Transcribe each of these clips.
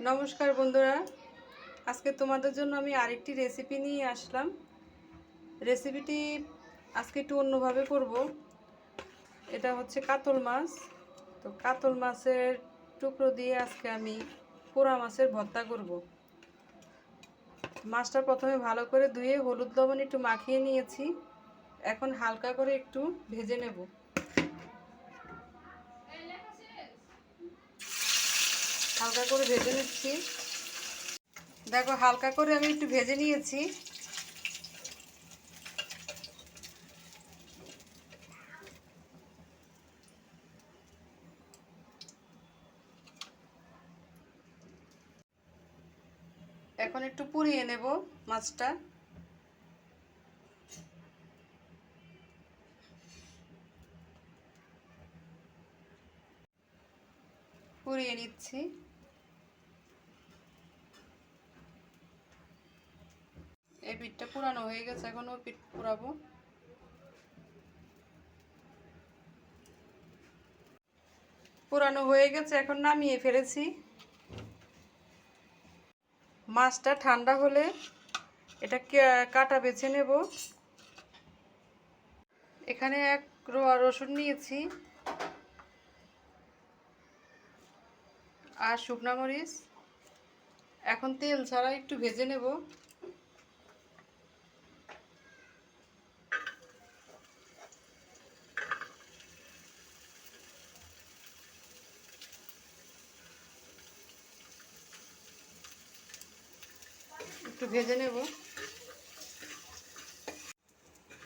নমস্কার বন্ধুরা, আজকে তোমাদের জন্য আমি আরেকটি রেসিপি নিয়ে আসলাম। রেসিপিটি আজকে একটু অন্যভাবে করব। এটা হচ্ছে কাতল মাছ। তো কাতল মাছের টুকরো দিয়ে আজকে আমি পোড়া মাছের ভর্তা করব। মাছটা প্রথমে ভালো করে ধুয়ে হলুদ লবণ একটু মাখিয়ে নিয়েছি। এখন হালকা করে একটু ভেজে নেব। হালকা করে ভেজে নিচ্ছি। দেখো, হালকা করে আমি একটু ভেজে নিয়েছি। এখন একটু পুড়িয়ে নেব মাছটা। পুড়িয়ে নিচ্ছি। এই পিঠটা পুরানো হয়ে গেছে, এখন ও পিঠ পুরাবো। পুরানো হয়ে গেছে, এখন নামিয়ে ফেলেছি। মাছটা ঠান্ডা হলে এটা কাটা বেছে নেব। এখানে এক রোয়া রসুন নিয়েছি আর শুকনো মরিচ। এখন তেল ছাড়া একটু ভেজে নেব। একটু ভেজে নেব।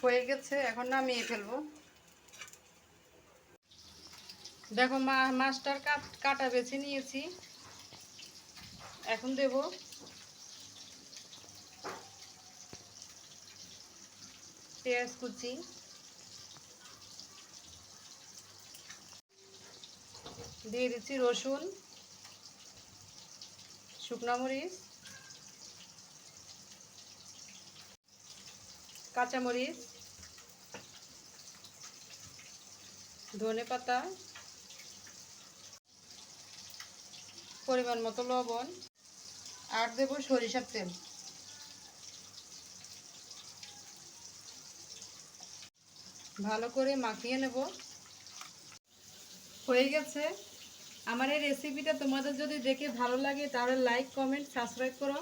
হয়ে গেছে, এখন নামিয়ে ফেলবো। দেখো, মাছটার কাটা বেছে নিয়েছি। এখন দেব পেঁয়াজ কুচি, দিয়ে দিচ্ছি রসুন, শুকনো মরিচ, কাঁচামরিচ, ধনেপাতা, পরিমাণ মতো লবণ, আর দেব সরিষার তেল। ভালো করে মাখিয়ে নেব। হয়ে গেছে। আমার এই রেসিপিটা তোমাদের যদি দেখে ভালো লাগে তাহলে লাইক, কমেন্ট, সাবস্ক্রাইব করো।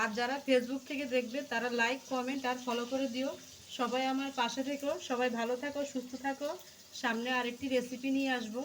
আর যারা ফেসবুক থেকে দেখবে তারা লাইক, কমেন্ট আর ফলো করে দিও। সবাই আমার পাশে থেকো। সবাই ভালো থাকো, সুস্থ থাকো। সামনে আরেকটি রেসিপি নিয়ে আসবো।